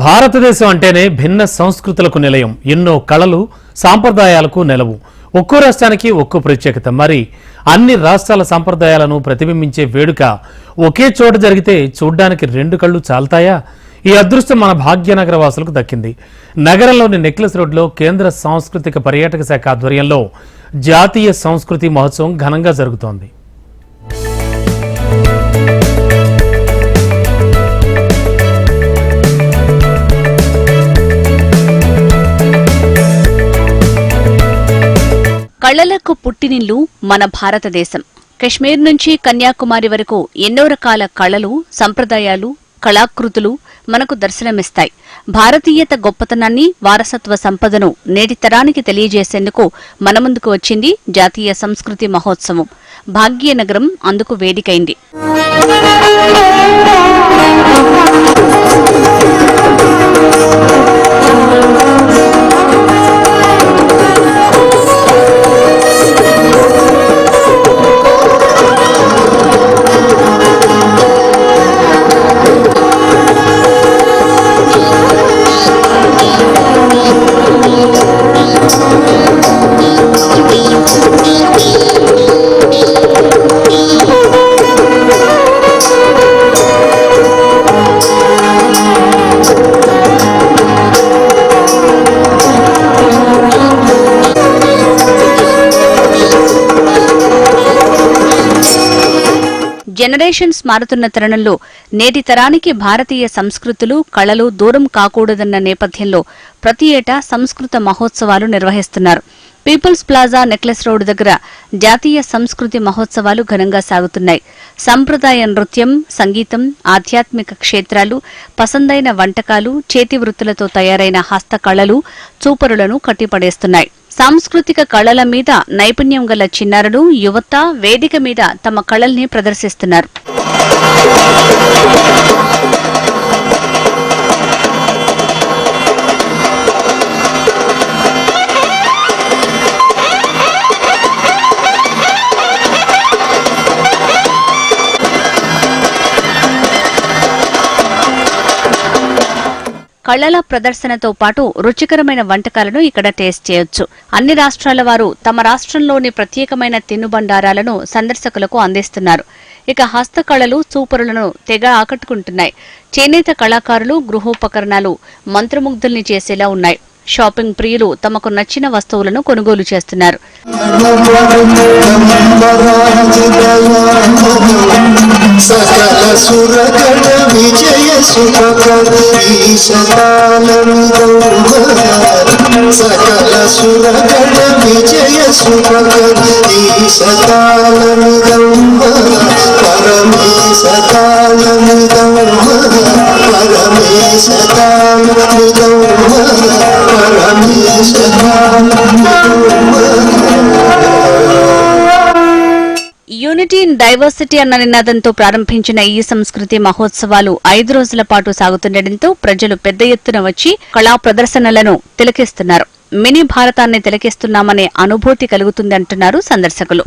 భారతదేశం అంటేనే భిన్న సంస్కృతులకు నిలయం. ఎన్నో కళలు, సాంప్రదాయాలకు నెలవు. ఒక్కో రాష్ట్రానికి ఒక్కో ప్రత్యేకత. మరి అన్ని రాష్ట్రాల సంప్రదాయాలను ప్రతిబింబించే వేడుక ఒకే చోట జరిగితే చూడ్డానికి రెండు కళ్ళు చాలుతాయా? ఈ అదృష్టం మన భాగ్యనగర వాసులకు దక్కింది. నగరంలోని నెక్లెస్ రోడ్లో కేంద్ర సాంస్కృతిక పర్యాటక శాఖ ఆధ్వర్యంలో జాతీయ సంస్కృతి మహోత్సవం ఘనంగా జరుగుతోంది. కళలకు పుట్టినిల్లు మన భారతదేశం. కశ్మీర్ నుంచి కన్యాకుమారి వరకు ఎన్నో రకాల కళలు, సంప్రదాయాలు, కళాకృతులు మనకు దర్శనమిస్తాయి. భారతీయత గొప్పతనాన్ని, వారసత్వ సంపదను నేటి తరానికి తెలియజేసేందుకు మన ముందుకు వచ్చింది జాతీయ సంస్కృతి మహోత్సవం. భాగ్యనగరం అందుకు వేదికైంది. జనరేషన్స్ మారుతున్న తరుణంలో నేటి తరానికి భారతీయ సంస్కృతులు, కళలు దూరం కాకూడదన్న నేపథ్యంలో ప్రతి ఏటా సంస్కృత మహోత్సవాలు నిర్వహిస్తున్నారు. పీపుల్స్ ప్లాజా నెక్లెస్ రోడ్ దగ్గర జాతీయ సంస్కృతి మహోత్సవాలు ఘనంగా సాగుతున్నాయి. సంప్రదాయ నృత్యం, సంగీతం, ఆధ్యాత్మిక క్షేత్రాలు, పసందైన వంటకాలు, చేతి వృత్తులతో తయారైన హస్తకళలు చూపరులను కట్టిపడేస్తున్నాయి. సాంస్కృతిక కళల మీద నైపుణ్యం గల చిన్నారులు, యువత వేదిక మీద తమ కళల్ని ప్రదర్శిస్తున్నారు. కళల ప్రదర్శనతో పాటు రుచికరమైన వంటకాలను ఇక్కడ టేస్ట్ చేయొచ్చు. అన్ని రాష్ట్రాల వారు తమ రాష్ట్రంలోని ప్రత్యేకమైన తినుబండారాలను సందర్శకులకు అందిస్తున్నారు. ఇక హస్తకళలు చూపరులను తెగ ఆకట్టుకుంటున్నాయి. చేనేత కళాకారులు, గృహోపకరణాలు మంత్రముగ్ధుల్ని చేసేలా ఉన్నాయి. షాపింగ్ ప్రియులు తమకు నచ్చిన వస్తువులను కొనుగోలు చేస్తున్నారు. యూనిటీ ఇన్ డైవర్సిటీ అన్న నినాదంతో ప్రారంభించిన ఈ సంస్కృతి మహోత్సవాలు 5 రోజుల పాటు సాగుతుండటంతో ప్రజలు పెద్ద ఎత్తున వచ్చి కళా ప్రదర్శనలను తిలకిస్తున్నారు. మినీ భారతాన్ని తిలకిస్తున్నామనే అనుభూతి కలుగుతుందంటున్నారు సందర్శకులు.